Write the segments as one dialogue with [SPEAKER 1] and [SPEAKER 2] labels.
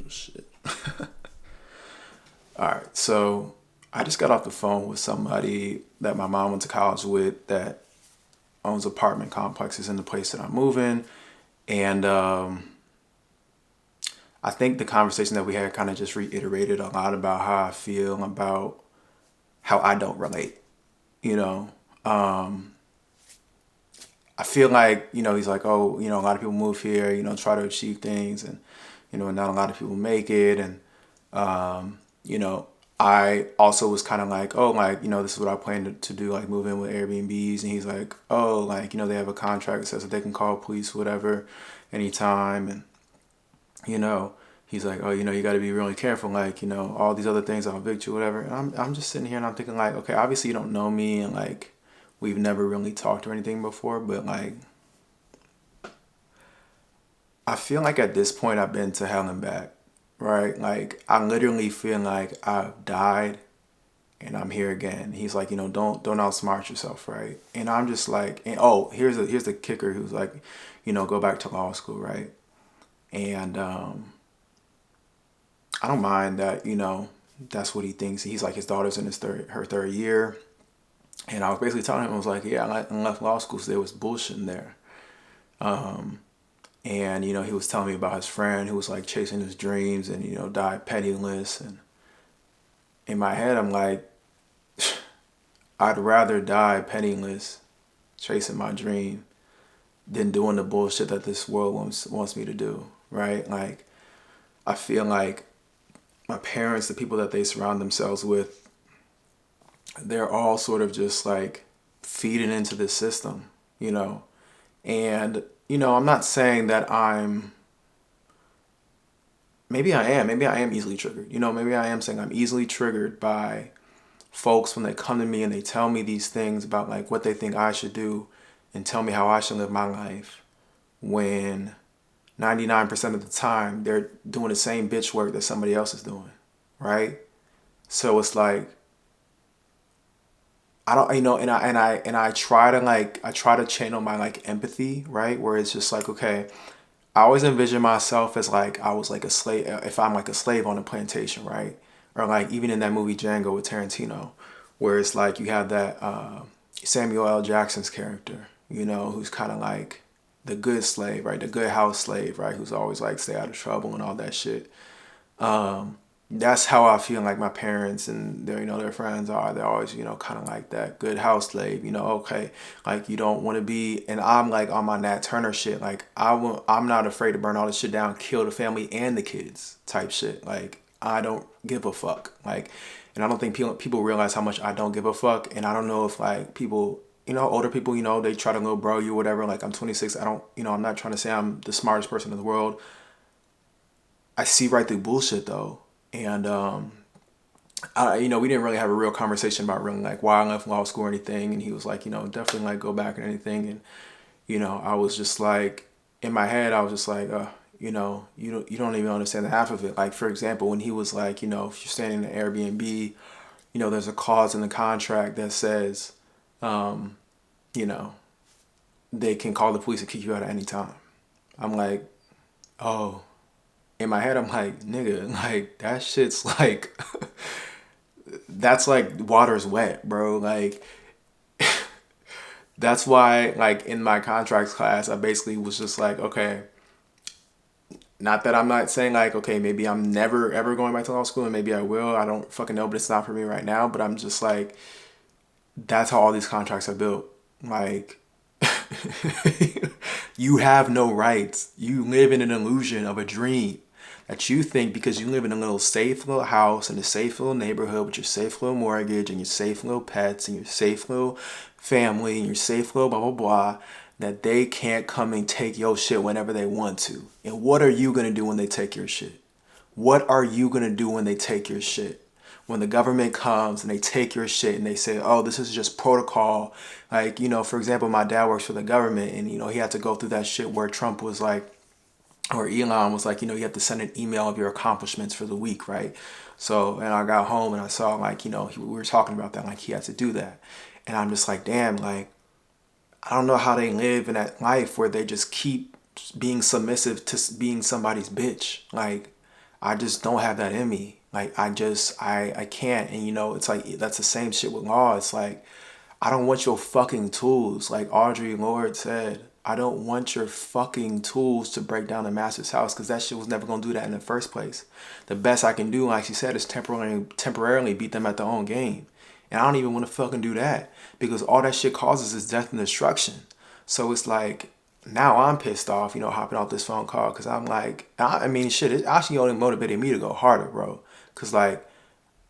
[SPEAKER 1] shit. All right, so I just got off the phone with somebody that my mom went to college with that owns apartment complexes in the place that I'm moving, and I think the conversation that we had kind of just reiterated a lot about how I feel about how I don't relate. You know, I feel like he's like, oh, a lot of people move here, try to achieve things, and not a lot of people make it, and you know, I also was kind of like, oh, like, this is what I plan to do, like move in with Airbnbs. And he's like, oh, like, they have a contract that says that they can call police, whatever, anytime. And, you know, he's like, oh, you got to be really careful. Like, all these other things, I'll evict you, whatever. And I'm just sitting here and I'm thinking like, okay, obviously you don't know me and like, we've never really talked or anything before, but like, I feel like at this point I've been to hell and back, right? Like, I literally feel like I've died and I'm here again. He's like, don't outsmart yourself, right? And I'm just like, and oh, here's the kicker. Who's like, go back to law school, right? And I don't mind that. That's what he thinks. He's like, his daughter's in her third year, and I was basically telling him, I was like, yeah, I left law school, so there was bullshit in there. And he was telling me about his friend who was like chasing his dreams and died penniless. And in my head, I'm like, I'd rather die penniless, chasing my dream, than doing the bullshit that this world wants me to do, right? Like, I feel like my parents, the people that they surround themselves with, they're all sort of just like feeding into this system, you know? And, I'm not saying that maybe I am easily triggered. Maybe I am saying I'm easily triggered by folks when they come to me and they tell me these things about like what they think I should do and tell me how I should live my life when 99% of the time they're doing the same bitch work that somebody else is doing, right? So it's like I don't, and I try to channel my like empathy, right? Where it's just like, okay, I always envision myself as like I was like a slave, if I'm like a slave on a plantation, right? Or like even in that movie Django with Tarantino, where it's like you have that Samuel L. Jackson's character, who's kind of like the good slave, right? The good house slave, right? Who's always like stay out of trouble and all that shit. That's how I feel like my parents and their friends are. They're always kind of like that good house slave. Okay, like you don't want to be. And I'm like on my Nat Turner shit. Like I'm not afraid to burn all this shit down, kill the family and the kids type shit. Like I don't give a fuck. Like, and I don't think people realize how much I don't give a fuck. And I don't know if like people. Older people, they try to little bro you, whatever. Like, I'm 26. I don't, I'm not trying to say I'm the smartest person in the world. I see right through bullshit though. And we didn't really have a real conversation about really like why I left law school or anything. And he was like, definitely like go back and anything. And I was just like, in my head, I was just like, you don't even understand the half of it. Like, for example, when he was like, if you're staying in an Airbnb, there's a clause in the contract that says, you know, they can call the police and kick you out at any time. I'm like, oh, in my head, I'm like, nigga, like that shit's like, that's like water's wet, bro. Like, that's why, like, in my contracts class, I basically was just like, okay, not that I'm not saying like, okay, maybe I'm never ever going back to law school and maybe I will. I don't fucking know, but it's not for me right now. But I'm just like, that's how all these contracts are built. Like, you have no rights. You live in an illusion of a dream that you think because you live in a little safe little house in a safe little neighborhood with your safe little mortgage and your safe little pets and your safe little family and your safe little blah blah blah that they can't come and take your shit whenever they want to. And what are you gonna do when they take your shit? What are you gonna do when they take your shit? When the government comes and they take your shit and they say, oh, this is just protocol. Like, for example, my dad works for the government and, he had to go through that shit where Trump was like, or Elon was like, you have to send an email of your accomplishments for the week, right? So, and I got home and I saw like, we were talking about that, like he had to do that. And I'm just like, damn, like, I don't know how they live in that life where they just keep being submissive to being somebody's bitch. Like, I just don't have that in me. Like I can't. And you know, it's like that's the same shit with law. It's like I don't want your fucking tools. Like Audre Lorde said, I don't want your fucking tools to break down the master's house, because that shit was never gonna do that in the first place. The best I can do, like she said, is temporarily beat them at their own game. And I don't even want to fucking do that, because all that shit causes is death and destruction. So it's like now I'm pissed off, you know, hopping off this phone call, because I'm like, I mean, shit, it actually only motivated me to go harder, bro. Because like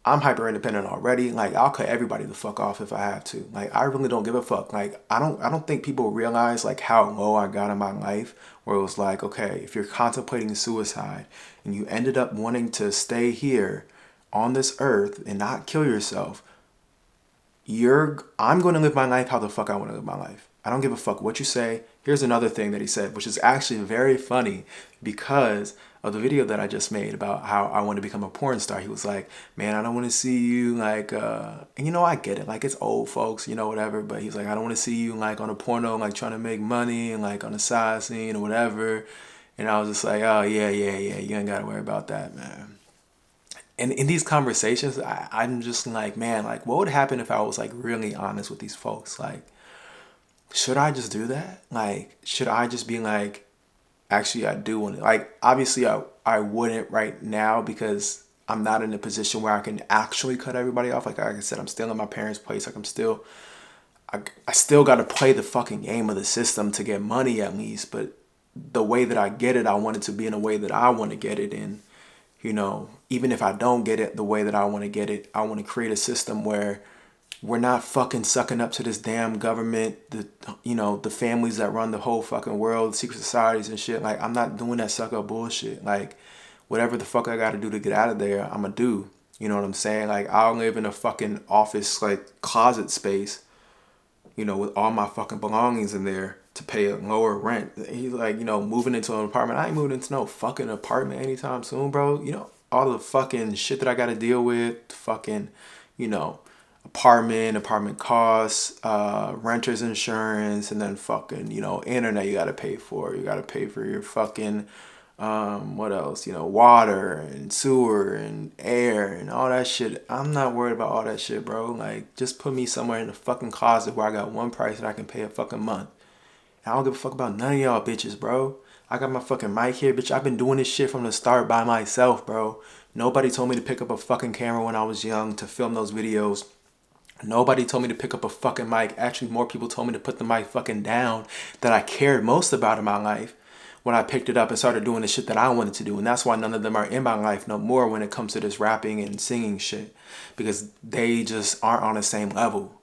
[SPEAKER 1] I'm hyper independent already. Like I'll cut everybody the fuck off if I have to. Like I really don't give a fuck. Like I don't think people realize like how low I got in my life, where it was like, okay, if you're contemplating suicide and you ended up wanting to stay here on this earth and not kill yourself, I'm going to live my life how the fuck I want to live my life. I don't give a fuck what you say. Here's another thing that he said, which is actually very funny because of the video that I just made about how I want to become a porn star. He was like, man, I don't want to see you like, and you know, I get it. Like it's old folks, you know, whatever. But he's like, I don't want to see you like on a porno, like trying to make money and like on a side scene or whatever. And I was just like, oh yeah. You ain't got to worry about that, man. And in these conversations, I'm just like, man, like what would happen if I was like really honest with these folks? Like, should I just do that? Like, should I just be like, actually, I do want to, like, obviously I wouldn't right now because I'm not in a position where I can actually cut everybody off. Like I said, I'm still in my parents' place. Like I still got to play the fucking game of the system to get money at least. But the way that I get it, I want it to be in a way that I want to get it in. You know, even if I don't get it the way that I want to get it, I want to create a system where we're not fucking sucking up to this damn government, the families that run the whole fucking world, secret societies and shit. Like, I'm not doing that suck up bullshit. Like, whatever the fuck I gotta do to get out of there, I'ma do. You know what I'm saying? Like, I'll live in a fucking office, like, closet space, you know, with all my fucking belongings in there to pay a lower rent. He's like, you know, moving into an apartment. I ain't moving into no fucking apartment anytime soon, bro. You know, all the fucking shit that I gotta deal with, fucking, you know, apartment costs, renter's insurance, and then fucking, you know, internet you gotta pay for. You gotta pay for your fucking, what else? You know, water and sewer and air and all that shit. I'm not worried about all that shit, bro. Like, just put me somewhere in the fucking closet where I got one price and I can pay a fucking month. And I don't give a fuck about none of y'all bitches, bro. I got my fucking mic here, bitch. I've been doing this shit from the start by myself, bro. Nobody told me to pick up a fucking camera when I was young to film those videos. Nobody told me to pick up a fucking mic. Actually, more people told me to put the mic fucking down that I cared most about in my life when I picked it up and started doing the shit that I wanted to do. And that's why none of them are in my life no more when it comes to this rapping and singing shit. Because they just aren't on the same level.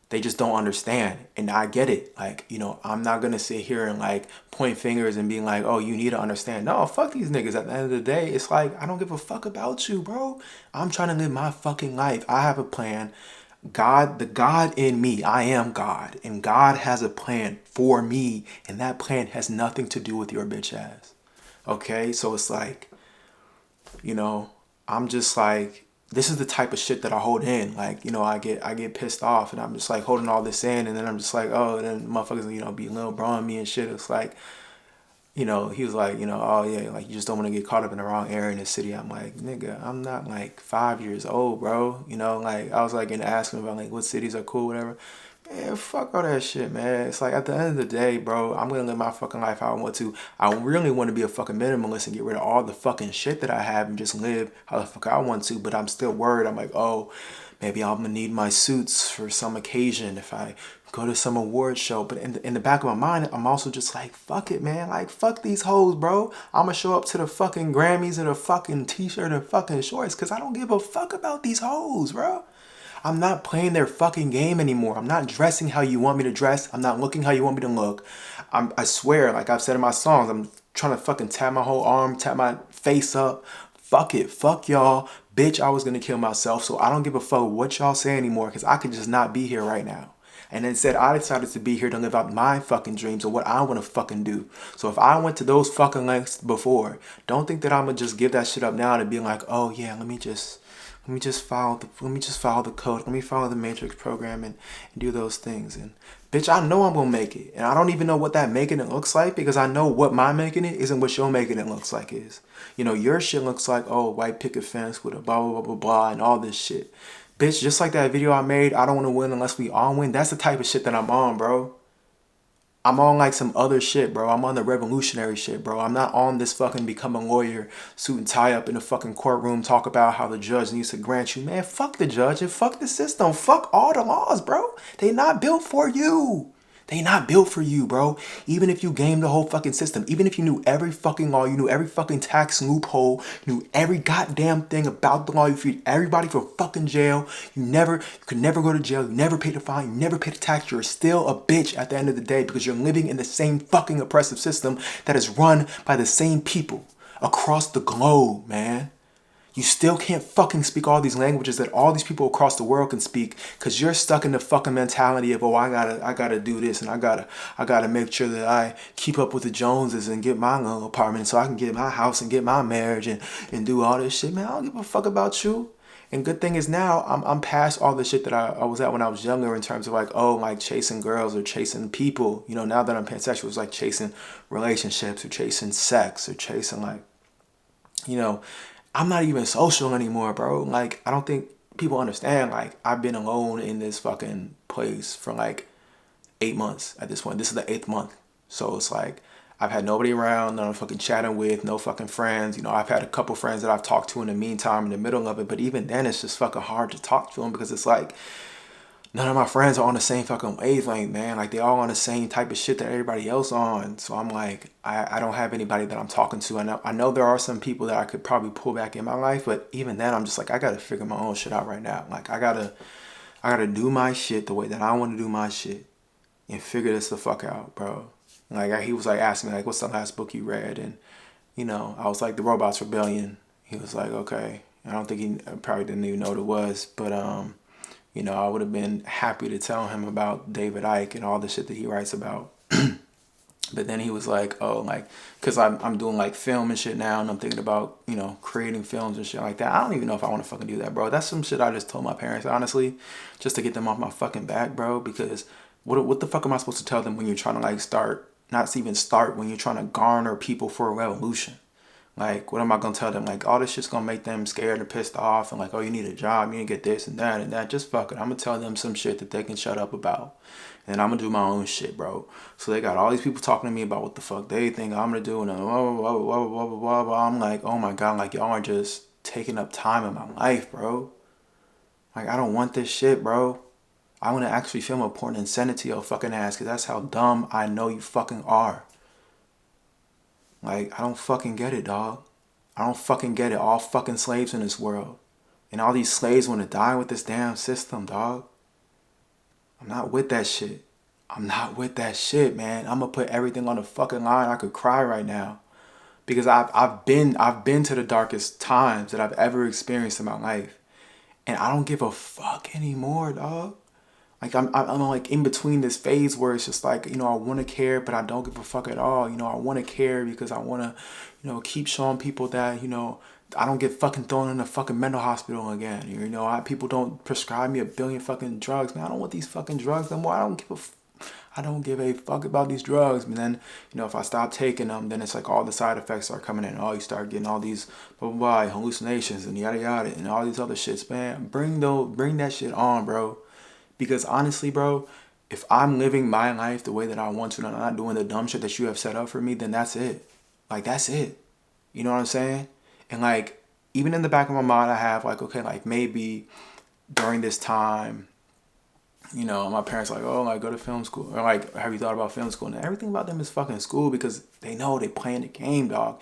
[SPEAKER 1] They just don't understand. And I get it. Like, you know, I'm not going to sit here and like point fingers and be like, oh, you need to understand. No, fuck these niggas. At the end of the day, it's like, I don't give a fuck about you, bro. I'm trying to live my fucking life. I have a plan. God, the God in me, I am God, and God has a plan for me, and that plan has nothing to do with your bitch ass. Okay, so it's like, you know, I'm just like, this is the type of shit that I hold in. Like, you know, I get pissed off, and I'm just like holding all this in, and then I'm just like, oh, and then motherfuckers, you know, be little bro on me and shit. It's like, you know, he was like, you know, oh yeah, like you just don't want to get caught up in the wrong area in the city. I'm like, nigga, I'm not like 5 years old, bro. You know, like I was like gonna ask him about like what cities are cool, whatever. Man, fuck all that shit, man. It's like at the end of the day, bro, I'm gonna live my fucking life how I want to. I really want to be a fucking minimalist and get rid of all the fucking shit that I have and just live how the fuck I want to. But I'm still worried. I'm like, oh, maybe I'm gonna need my suits for some occasion if I go to some award show. But in the back of my mind, I'm also just like, fuck it, man. Like, fuck these hoes, bro. I'm gonna show up to the fucking Grammys in a fucking t-shirt and fucking shorts because I don't give a fuck about these hoes, bro. I'm not playing their fucking game anymore. I'm not dressing how you want me to dress. I'm not looking how you want me to look. I swear, like I've said in my songs, I'm trying to fucking tap my whole arm, tap my face up. Fuck it. Fuck y'all. Bitch, I was gonna kill myself, so I don't give a fuck what y'all say anymore because I could just not be here right now. And instead, I decided to be here to live out my fucking dreams of what I want to fucking do. So if I went to those fucking lengths before, don't think that I'm gonna just give that shit up now to be like, oh yeah, let me just let me just follow the code. Let me follow the matrix program and do those things. And bitch, I know I'm gonna make it. And I don't even know what that making it looks like, because I know what my making it isn't what your making it looks like is. You know, your shit looks like, oh, white picket fence with a blah blah blah blah blah and all this shit. Bitch, just like that video I made, I don't wanna win unless we all win. That's the type of shit that I'm on, bro. I'm on like some other shit, bro. I'm on the revolutionary shit, bro. I'm not on this fucking become a lawyer, suit and tie up in the fucking courtroom, talk about how the judge needs to grant you. Man, fuck the judge and fuck the system. Fuck all the laws, bro. They not built for you. They not built for you, bro. Even if you game the whole fucking system, even if you knew every fucking law, you knew every fucking tax loophole, you knew every goddamn thing about the law, you feed everybody for fucking jail, you could never go to jail, you never pay the fine, you never pay the tax, you're still a bitch at the end of the day, because you're living in the same fucking oppressive system that is run by the same people across the globe, man. You still can't fucking speak all these languages that all these people across the world can speak, because you're stuck in the fucking mentality of, oh, I gotta do this, and I gotta make sure that I keep up with the Joneses and get my little apartment so I can get my house and get my marriage and do all this shit. Man, I don't give a fuck about you. And good thing is now I'm past all the shit that I was at when I was younger, in terms of like, oh, like chasing girls or chasing people. You know, now that I'm pansexual, it's like chasing relationships or chasing sex or chasing like, you know, I'm not even social anymore, bro. Like, I don't think people understand. Like, I've been alone in this fucking place for like 8 months at this point. This is the 8th month. So it's like, I've had nobody around, no fucking chatting with, no fucking friends. You know, I've had a couple friends that I've talked to in the meantime, in the middle of it. But even then, it's just fucking hard to talk to them, because it's like, none of my friends are on the same fucking wavelength, man. Like, they all on the same type of shit that everybody else on. So I'm like, I don't have anybody that I'm talking to. I know there are some people that I could probably pull back in my life, but even then, I'm just like, I gotta figure my own shit out right now. Like, I gotta do my shit the way that I want to do my shit and figure this the fuck out, bro. Like, he was like asking me like, what's the last book you read? And you know, I was like, The Robots Rebellion. He was like, okay. I don't think he probably didn't even know what it was, but you know, I would have been happy to tell him about David Icke and all the shit that he writes about. But then he was like, oh, like, because I'm doing like film and shit now, and I'm thinking about, you know, creating films and shit like that. I don't even know if I want to fucking do that, bro. That's some shit I just told my parents, honestly, just to get them off my fucking back, bro. Because what the fuck am I supposed to tell them when you're trying to like start, not even start, when you're trying to garner people for a revolution? Like, what am I gonna tell them? Like, all this shit's gonna make them scared and pissed off, and like, oh, you need a job, you need to get this and that and that. Just fuck it. I'm gonna tell them some shit that they can shut up about. And I'm gonna do my own shit, bro. So they got all these people talking to me about what the fuck they think I'm gonna do, and blah, blah, blah, blah, blah, blah, blah, blah. I'm like, oh my God, like, y'all are just taking up time in my life, bro. Like, I don't want this shit, bro. I wanna actually film a porn and send it to your fucking ass, because that's how dumb I know you fucking are. Like, I don't fucking get it, dog. I don't fucking get it. All fucking slaves in this world. And all these slaves want to die with this damn system, dog. I'm not with that shit. I'm not with that shit, man. I'm gonna put everything on the fucking line. I could cry right now. Because I've been to the darkest times that I've ever experienced in my life. And I don't give a fuck anymore, dog. Like, I'm like in between this phase where it's just like, you know, I want to care, but I don't give a fuck at all. You know, I want to care because I want to, you know, keep showing people that, you know, I don't get fucking thrown in a fucking mental hospital again. You know, people don't prescribe me a billion fucking drugs, man. I don't want these fucking drugs no more. I don't give a fuck about these drugs. And then, you know, if I stop taking them, then it's like all the side effects are coming in. Oh, you start getting all these blah, blah, blah, hallucinations and yada, yada, and all these other shits, man. Bring that shit on, bro. Because honestly, bro, if I'm living my life the way that I want to and I'm not doing the dumb shit that you have set up for me, then that's it. Like, that's it. You know what I'm saying? And like, even in the back of my mind, I have like, okay, like maybe during this time, you know, my parents are like, oh, like, go to film school. Or like, have you thought about film school? And everything about them is fucking school, because they know they playing the game, dog.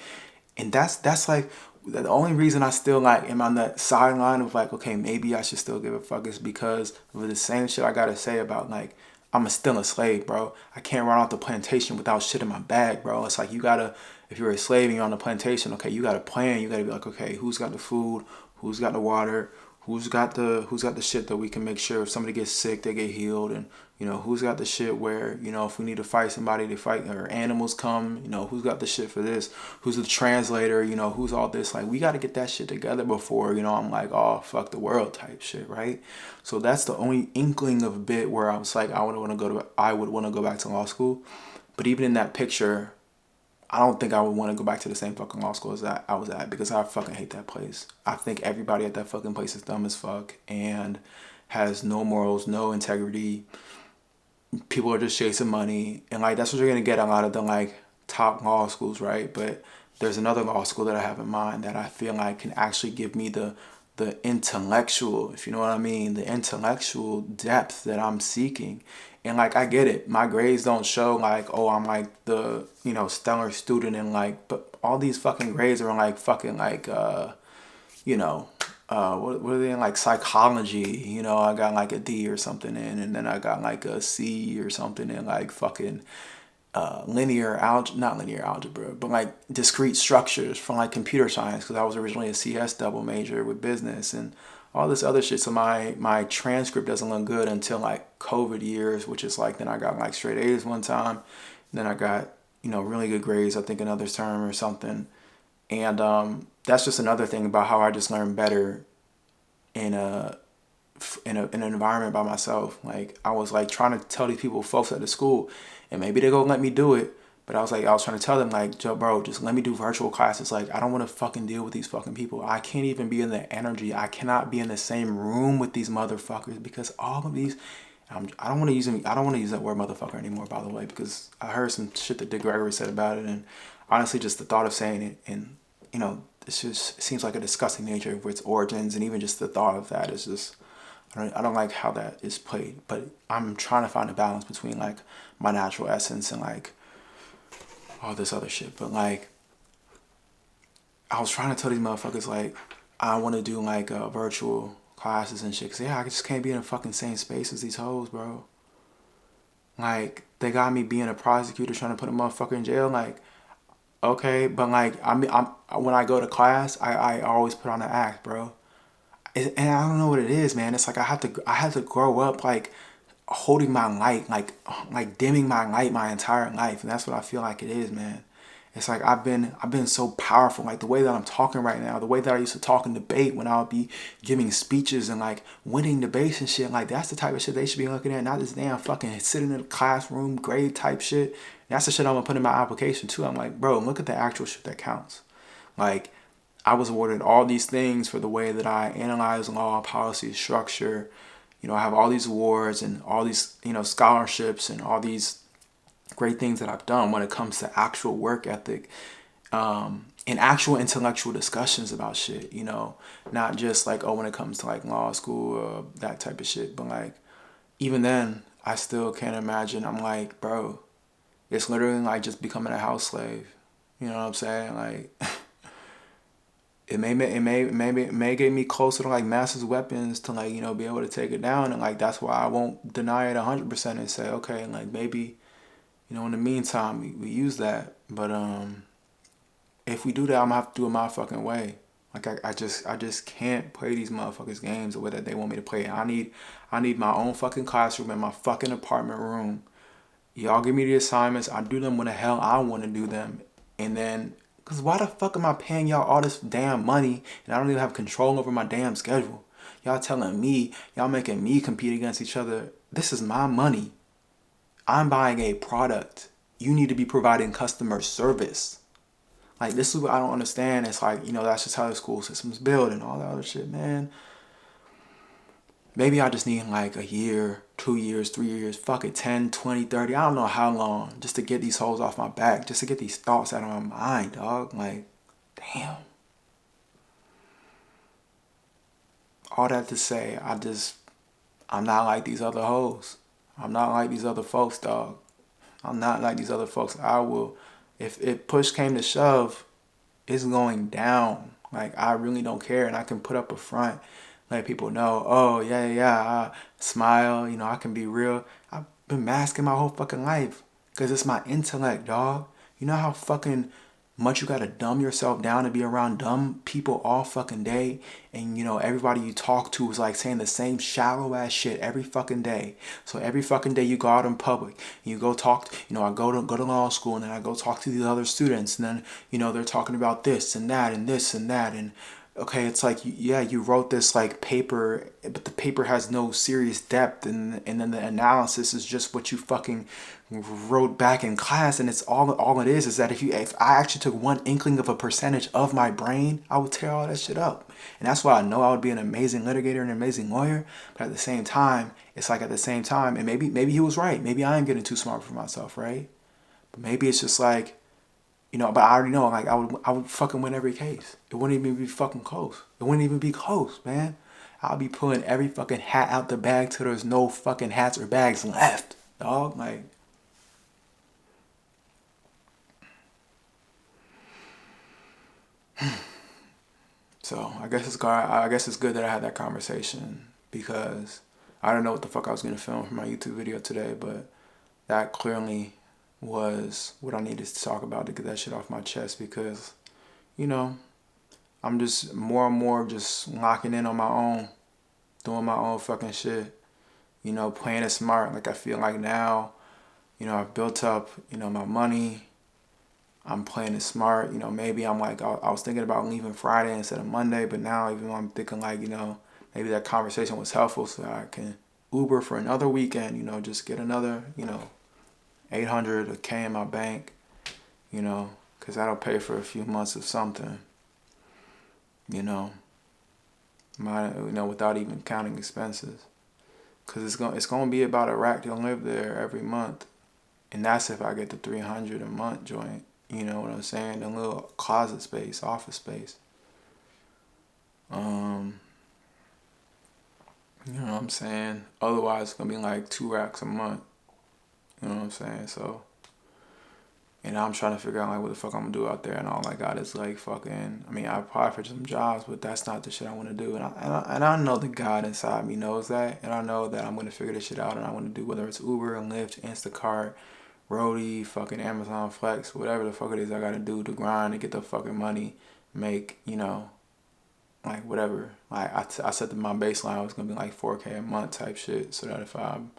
[SPEAKER 1] And that's like the only reason I still like am on that sideline of like, okay, maybe I should still give a fuck, is because of the same shit I gotta say about like, I'm still a slave, bro. I can't run off the plantation without shit in my bag, bro. It's like, you gotta, if you're a slave and you're on the plantation, okay, you gotta plan. You gotta be like, okay, who's got the food? Who's got the water? Who's got the shit that we can make sure if somebody gets sick they get healed, and who's got the shit where if we need to fight somebody to fight, or animals come, who's got the shit for this, who's the translator, who's all this. Like, we got to get that shit together before I'm like, oh fuck the world type shit, right? So that's the only inkling of a bit where I was like, I would want to go back to law school. But even in that picture, I don't think I would want to go back to the same fucking law school as that I was at, because I fucking hate that place. I think everybody at that fucking place is dumb as fuck and has no morals, no integrity. People are just chasing money, and like that's what you're gonna get a lot of the like top law schools, right? But there's another law school that I have in mind that I feel like can actually give me the intellectual, if you know what I mean, the intellectual depth that I'm seeking. And like, I get it, my grades don't show like, oh, I'm like the stellar student, and like, but all these fucking grades are in like fucking like you know what are they in, like psychology. I got like a D or something in, and then I got like a C or something in like fucking linear algebra, not linear algebra, but like discrete structures from like computer science, because I was originally a CS double major with business and all this other shit. So my transcript doesn't look good until like COVID years, which is like, then I got like straight A's one time, and then I got really good grades, I think another term or something. And that's just another thing about how I just learned better in an environment by myself. Like, I was like trying to tell these people, folks at the school, and maybe they gonna let me do it, but I was trying to tell them like, Joe, bro, just let me do virtual classes. Like, I don't want to fucking deal with these fucking people. I can't even be in the energy. I cannot be in the same room with these motherfuckers, because all of these. I don't want to use them. I don't want to use that word motherfucker anymore, by the way, because I heard some shit that Dick Gregory said about it, and honestly, just the thought of saying it, and this just it seems like a disgusting nature of its origins, and even just the thought of that is just. I don't like how that is played, but I'm trying to find a balance between like my natural essence and like all this other shit. But like, I was trying to tell these motherfuckers like, I want to do like virtual classes and shit, cause yeah, I just can't be in the fucking same space as these hoes, bro. Like, they got me being a prosecutor trying to put a motherfucker in jail. Like, okay, but like, I'm when I go to class, I always put on an act, bro. And I don't know what it is, man. It's like I had to grow up like holding my light, like dimming my light my entire life, and that's what I feel like it is, man. It's like I've been so powerful, like the way that I'm talking right now, the way that I used to talk in debate when I would be giving speeches and like winning debates and shit. Like, that's the type of shit they should be looking at, not this damn fucking sitting in a classroom grade type shit. That's the shit I'm gonna put in my application too. I'm like, bro, look at the actual shit that counts. Like, I was awarded all these things for the way that I analyze law, policy, structure. I have all these awards and all these, scholarships and all these great things that I've done when it comes to actual work ethic, and actual intellectual discussions about shit, not just like, oh, when it comes to like law school, that type of shit. But like, even then, I still can't imagine. I'm like, bro, it's literally like just becoming a house slave. You know what I'm saying? Like, it may get me closer to like massive weapons to like be able to take it down, and like that's why I won't deny it 100% and say, okay, like maybe in the meantime we use that. But if we do that, I'm gonna have to do it my fucking way. Like, I just can't play these motherfuckers games the way that they want me to play it. I need my own fucking classroom in my fucking apartment room. Y'all give me the assignments, I do them when the hell I want to do them. And then, because why the fuck am I paying y'all all this damn money and I don't even have control over my damn schedule? Y'all telling me, y'all making me compete against each other. This is my money. I'm buying a product. You need to be providing customer service. Like, this is what I don't understand. It's like, that's just how the school system's built and all that other shit, man. Maybe I just need like a year, 2 years, 3 years, fuck it, 10, 20, 30, I don't know how long, just to get these hoes off my back, just to get these thoughts out of my mind, dog. Like, damn. All that to say, I'm not like these other hoes. I'm not like these other folks, dog. I'm not like these other folks. If push came to shove, it's going down. Like, I really don't care, and I can put up a front, let people know, oh yeah, yeah, I smile, I can be real. I've been masking my whole fucking life because it's my intellect, dog. You know how fucking Much you gotta dumb yourself down to be around dumb people all fucking day, and everybody you talk to is like saying the same shallow ass shit every fucking day. So every fucking day you go out in public and you go talk I go to law school, and then I go talk to these other students, and then they're talking about this and that and this and that, and okay, it's like, yeah, you wrote this like paper, but the paper has no serious depth, and then the analysis is just what you fucking wrote back in class, and it's all it is that if I actually took one inkling of a percentage of my brain, I would tear all that shit up. And that's why I know I would be an amazing litigator and an amazing lawyer. But at the same time, it's like, at the same time, and maybe he was right. Maybe I am getting too smart for myself, right? But maybe it's just like, but I already know, like, I would fucking win every case. It wouldn't even be fucking close. It wouldn't even be close, man. I'll be pulling every fucking hat out the bag till there's no fucking hats or bags left, dog. Like, so I guess it's good that I had that conversation, because I don't know what the fuck I was gonna film for my YouTube video today, but that clearly was what I needed to talk about to get that shit off my chest, because you know I'm just more and more just locking in on my own, doing my own fucking shit, playing it smart. Like, I feel like now, I've built up, my money. I'm playing it smart. Maybe I'm like, I was thinking about leaving Friday instead of Monday, but now even though I'm thinking like, maybe that conversation was helpful, so I can Uber for another weekend, just get another, 800 a K in my bank, because that'll pay for a few months of something, without even counting expenses. Because it's gonna be about a rack to live there every month. And that's if I get the 300 a month joint. You know what I'm saying? A little closet space, office space. You know what I'm saying? Otherwise, it's gonna be like 2 racks a month. You know what I'm saying? So, and I'm trying to figure out like what the fuck I'm gonna do out there, and all I got is like fucking. I mean, I apply for some jobs, but that's not the shit I want to do. And I know the God inside me knows that, and I know that I'm gonna figure this shit out, and I want to do, whether it's Uber and Lyft, Instacart, Roadie, fucking Amazon Flex, whatever the fuck it is I gotta do to grind to get the fucking money, make, like whatever. Like, I said that my baseline was gonna be like 4K a month type shit, so that if I'm,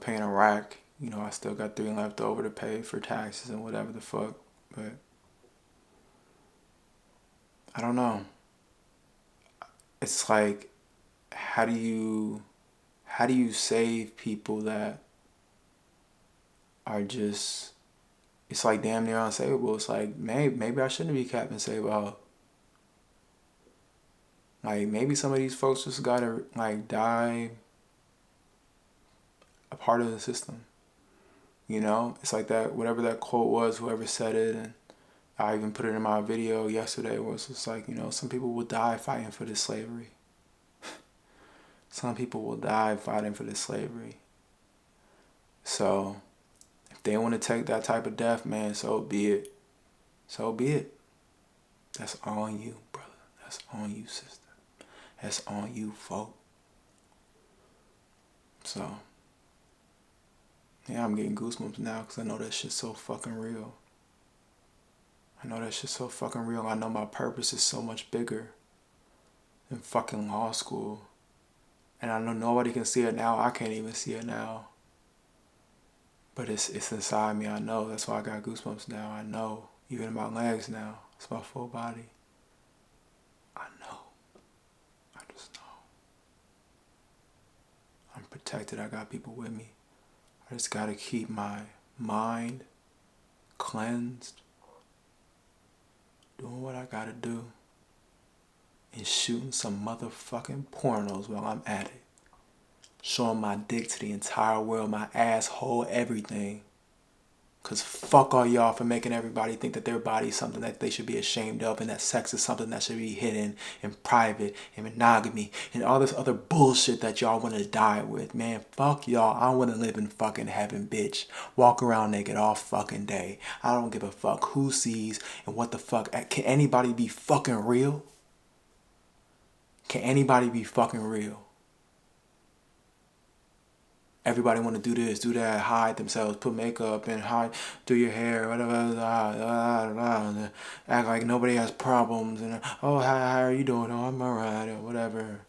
[SPEAKER 1] paying a rack, I still got 3 left over to pay for taxes and whatever the fuck. But I don't know. It's like, how do you save people that are just, it's like damn near unsavable. It's like, maybe I shouldn't be capping save out. Like, maybe some of these folks just gotta like die a part of the system. It's like that, whatever that quote was, whoever said it, and I even put it in my video yesterday, where it's just like, some people will die fighting for this slavery. Some people will die fighting for this slavery. So, if they want to take that type of death, man, so be it. So be it. That's on you, brother. That's on you, sister. That's on you, folk. So, yeah, I'm getting goosebumps now because I know that shit's so fucking real. I know that shit's so fucking real. I know my purpose is so much bigger than fucking law school. And I know nobody can see it now. I can't even see it now. But it's inside me. I know. That's why I got goosebumps now. I know. Even in my legs now. It's my full body. I know. I just know. I'm protected. I got people with me. I just gotta keep my mind cleansed, doing what I gotta do, and shooting some motherfucking pornos while I'm at it. Showing my dick to the entire world, my asshole, everything. Cause fuck all y'all for making everybody think that their body is something that they should be ashamed of, and that sex is something that should be hidden and private and monogamy and all this other bullshit that y'all want to die with. Man, fuck y'all. I want to live in fucking heaven, bitch. Walk around naked all fucking day. I don't give a fuck who sees and what the fuck. Can anybody be fucking real? Can anybody be fucking real? everybody want to do this, do that, hide themselves, put makeup and hide, do your hair, whatever, act like nobody has problems, and oh, how are you doing? Oh, I'm alright, or whatever.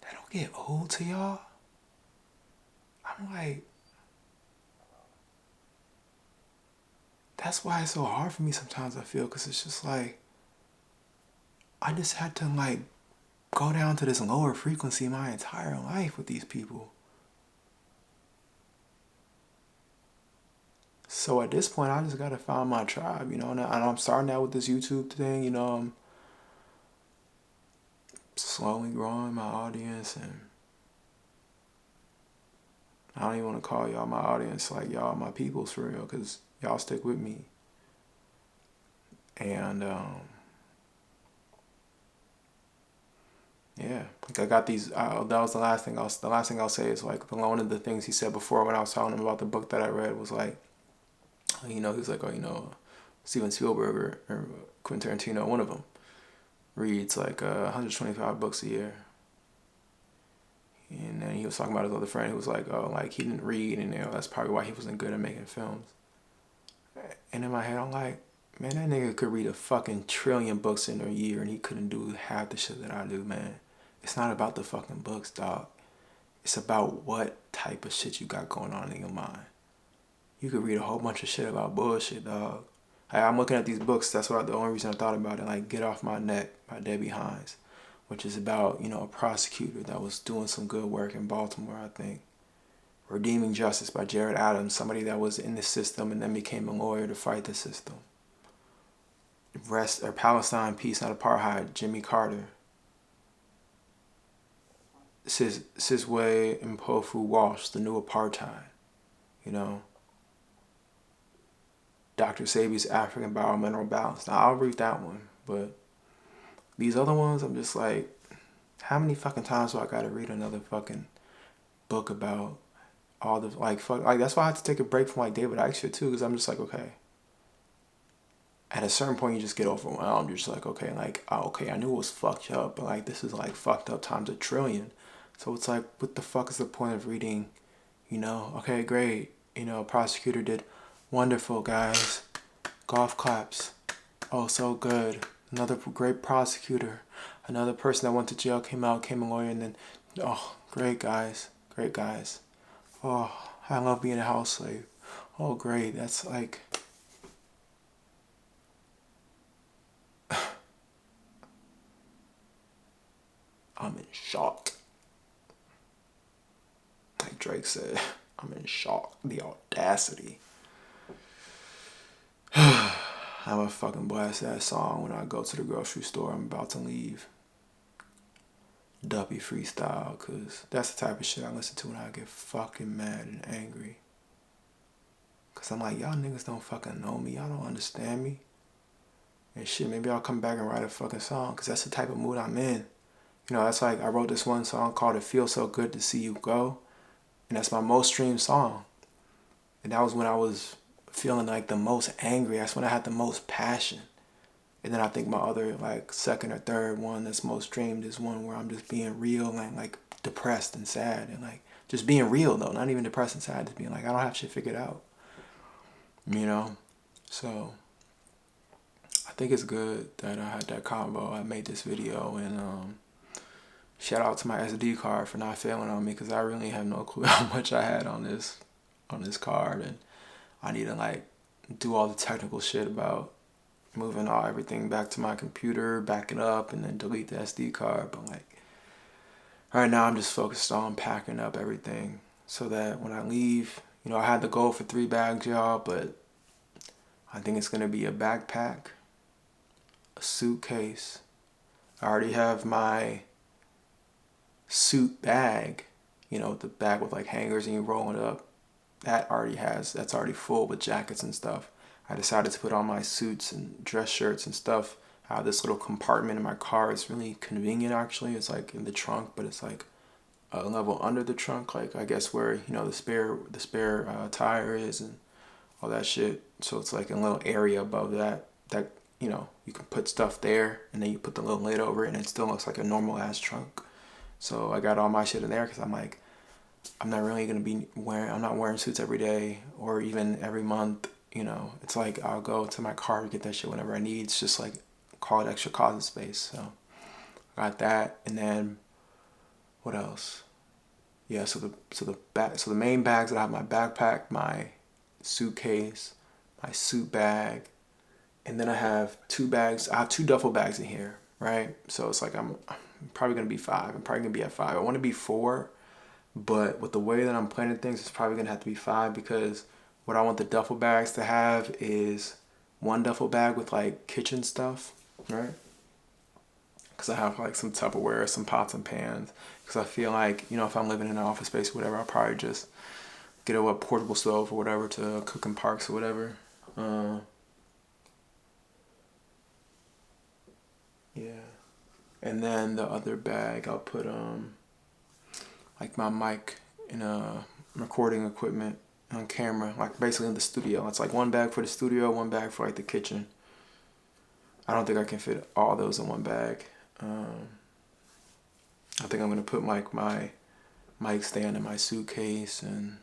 [SPEAKER 1] That don't get old to y'all? I'm like, that's why it's so hard for me sometimes, I feel, because it's just like, I just had to like go down to this lower frequency my entire life with these people. So at this point, I just gotta find my tribe, and I'm starting out with this YouTube thing, I'm slowly growing my audience, and I don't even want to call y'all my audience, like y'all my peoples for real, because y'all stick with me. And yeah, like I got these. That was the last thing. The last thing I'll say is like one of the things he said before when I was telling him about the book that I read was like, he was like, oh, Steven Spielberg or Quentin Tarantino, one of them, reads like 125 books a year. And then he was talking about his other friend who was like, oh, like he didn't read, and that's probably why he wasn't good at making films. And in my head, I'm like, man, that nigga could read a fucking trillion books in a year, and he couldn't do half the shit that I do, man. It's not about the fucking books, dog. It's about what type of shit you got going on in your mind. You could read a whole bunch of shit about bullshit, dog. I'm looking at these books. That's the only reason I thought about it. Like Get Off My Neck by Debbie Hines, which is about, a prosecutor that was doing some good work in Baltimore, I think. Redeeming Justice by Jared Adams, somebody that was in the system and then became a lawyer to fight the system. Palestine, Peace, Not Apartheid, Jimmy Carter. Sizwe Mpofu Walsh, The New Apartheid. Dr. Sebi's African Biomineral Balance. Now, I'll read that one, but these other ones, I'm just like, how many fucking times do I gotta read another fucking book about all the, like, fuck, like, that's why I had to take a break from, like, David Icke shit, too, because I'm just like, okay. At a certain point, you just get overwhelmed. You're just like, okay, like, oh, okay, I knew it was fucked up, but, like, this is, like, fucked up times a trillion. So it's like, what the fuck is the point of reading, okay, great, prosecutor did wonderful, guys. Golf claps. Oh, so good. Another great prosecutor. Another person that went to jail came out, came a lawyer, and then, oh, great guys. Great guys. Oh, I love being a house slave. Oh, great. That's like... I'm in shock. Like Drake said, I'm in shock. The audacity. I'm a fucking blast that song when I go to the grocery store. I'm about to leave. Duppy freestyle, cause that's the type of shit I listen to when I get fucking mad and angry. Cause I'm like, y'all niggas don't fucking know me. Y'all don't understand me. And shit, maybe I'll come back and write a fucking song, cause that's the type of mood I'm in. That's like, I wrote this one song called It Feels So Good to See You Go. And that's my most streamed song. And that was when I was feeling like the most angry. That's when I had the most passion. And then I think my other, like, second or third one that's most streamed is one where I'm just being real and, like, depressed and sad. And, like, just being real, though. Not even depressed and sad. Just being like, I don't have shit figured out. So, I think it's good that I had that combo. I made this video, and shout out to my SD card for not failing on me, because I really have no clue how much I had on this card. And I need to, like, do all the technical shit about moving everything back to my computer, back it up, and then delete the SD card. But, like, right now I'm just focused on packing up everything so that when I leave, I had the goal for 3 bags, y'all, but I think it's going to be a backpack, a suitcase. I already have my suit bag, the bag with, like, hangers and you roll it up. That's already full with jackets and stuff. I decided to put on my suits and dress shirts and stuff. I have this little compartment in my car. It's really convenient, actually. It's like in the trunk, but it's like a level under the trunk, like I guess where the spare tire is and all that shit. So it's like a little area above that you can put stuff there, and then you put the little lid over it, and it still looks like a normal ass trunk. So I got all my shit in there because I'm like, I'm not really gonna be wearing. I'm not wearing suits every day or even every month. You know, it's like I'll go to my car to get that shit whenever I need. It's just like call it extra closet space. So I got that, and then what else? Yeah, so the main bags that I have: my backpack, my suitcase, my suit bag, and then I have two bags. I have two duffel bags in here, right? So it's like I'm probably gonna be five. I'm probably gonna be at five. I want to be four, but with the way that I'm planning things, it's probably gonna have to be five because what I want the duffel bags to have is one duffel bag with like kitchen stuff, right? Because I have like some Tupperware, some pots and pans. Because I feel like, you know, if I'm living in an office space or whatever, I'll probably just get a portable stove or whatever to cook in parks or whatever. Uh, yeah. And then the other bag, I'll put like my mic and recording equipment on camera, like basically in the studio. It's like one bag for the studio, one bag for like the kitchen. I don't think I can fit all those in one bag. Um, I think I'm gonna put like my mic stand in my suitcase, and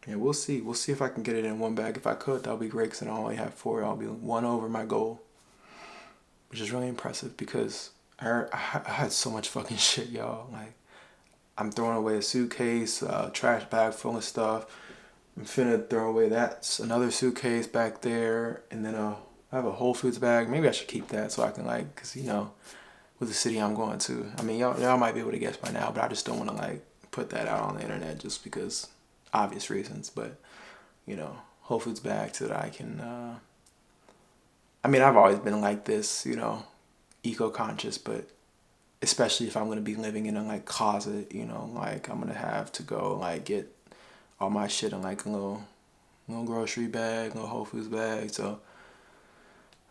[SPEAKER 1] yeah, we'll see. We'll see if I can get it in one bag. If I could, that'll be great. Cause I only have four. I'll be one over my goal, which is really impressive because I had so much fucking shit, y'all. Like I'm throwing away a suitcase, trash bag full of stuff. I'm finna throw away that another suitcase back there, and then I have a Whole Foods bag. Maybe I should keep that so I can like, cause you know, with the city I'm going to. I mean, y'all might be able to guess by now, but I just don't want to like put that out on the internet just because obvious reasons. But you know, Whole Foods bag so that I can. I mean, I've always been like this, you know, eco conscious, but especially if I'm gonna be living in a like closet, you know, like I'm gonna have to go like get all my shit in like a little grocery bag, little Whole Foods bag. So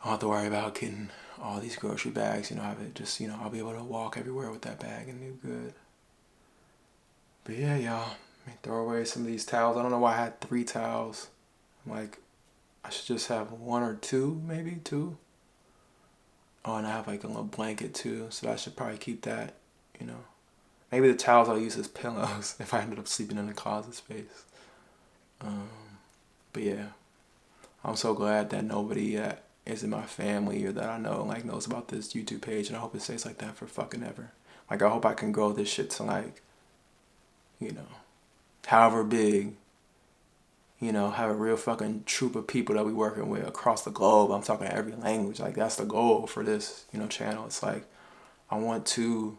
[SPEAKER 1] I don't have to worry about getting all these grocery bags. You know, have it just, you know, I'll be able to walk everywhere with that bag and do good. But yeah, y'all, let me throw away some of these towels. I don't know why I had three towels. I'm like, I should just have one or two, maybe two. Oh, and I have like a little blanket too, so I should probably keep that. You know, maybe the towels I'll use as pillows if I ended up sleeping in the closet space. Um, but yeah, I'm so glad that nobody is in my family or that I know like knows about this YouTube page, and I hope it stays like that for fucking ever. Like I hope I can grow this shit to like, you know, however big, you know, have a real fucking troop of people that we working with across the globe. I'm talking every language. Like that's the goal for this, you know, channel. It's like I want to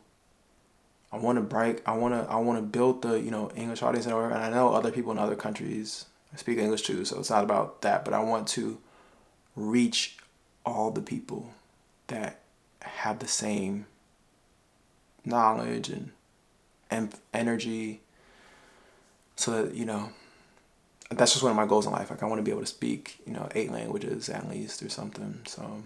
[SPEAKER 1] I want to build the, you know, English audience and I know other people in other countries speak English too, so it's not about that, but I want to reach all the people that have the same knowledge and energy so that, you know, that's just one of my goals in life. Like I want to be able to speak, you know, 8 languages at least or something. So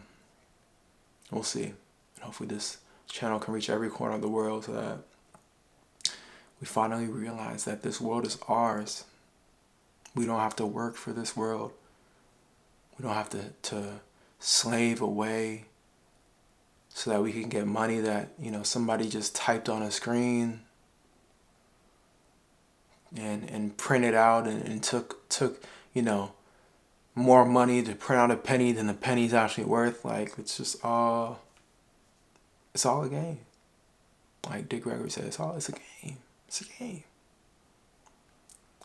[SPEAKER 1] we'll see. And hopefully this channel can reach every corner of the world so that we finally realize that this world is ours. We don't have to work for this world. We don't have to slave away so that we can get money that, you know, somebody just typed on a screen and printed out and took, you know, more money to print out a penny than the penny's actually worth. Like it's all a game. Like Dick Gregory said, it's a game. It's a game.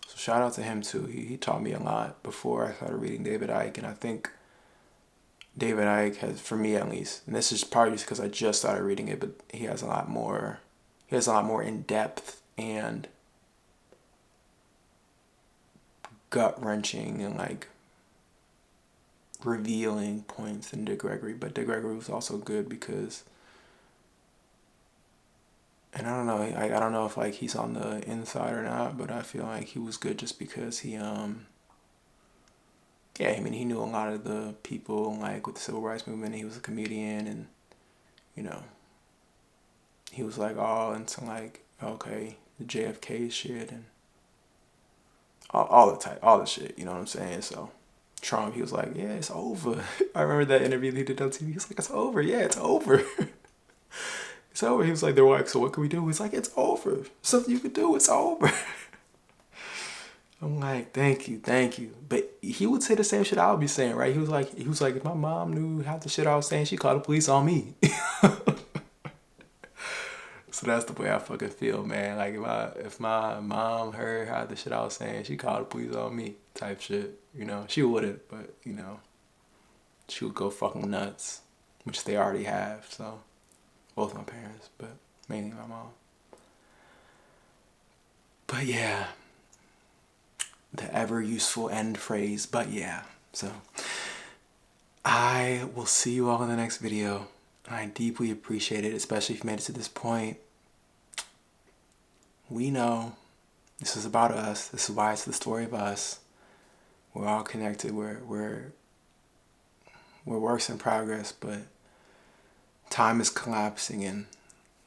[SPEAKER 1] So shout out to him too. He taught me a lot before I started reading David Icke, and I think David Icke has, for me at least, and this is probably just because I just started reading it, but he has a lot more. He has a lot more in depth and gut wrenching and like revealing points than Dick Gregory. But Dick Gregory was also good because, and I don't know, I don't know if like he's on the inside or not, but I feel like he was good just because he yeah, I mean he knew a lot of the people like with the civil rights movement. He was a comedian, and you know he was like all into like okay the JFK shit and all the type all the shit. You know what I'm saying? So Trump, he was like, yeah, it's over. I remember that interview he did on TV. He was like, it's over. Yeah, it's over. It's over. He was like, they're like, so what can we do? He's like, it's over. Something you can do. It's over. I'm like, thank you, thank you. But he would say the same shit I would be saying, right? He was like, if my mom knew half the shit I was saying, she called the police on me. So that's the way I fucking feel, man. Like if my mom heard half the shit I was saying, she called the police on me, type shit. You know, she wouldn't, but you know, she would go fucking nuts, which they already have. So both my parents, but mainly my mom. But yeah, the ever useful end phrase, but yeah. So I will see you all in the next video. I deeply appreciate it, especially if you made it to this point. We know this is about us. This is why it's the story of us. We're all connected. We're works in progress, but time is collapsing and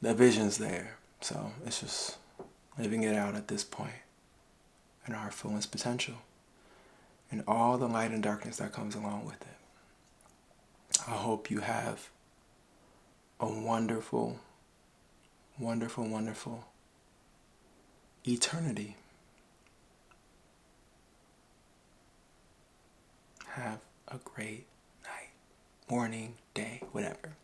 [SPEAKER 1] the vision's there. So it's just living it out at this point in our fullest potential and all the light and darkness that comes along with it. I hope you have a wonderful, wonderful, wonderful eternity. Have a great night, morning, day, whatever.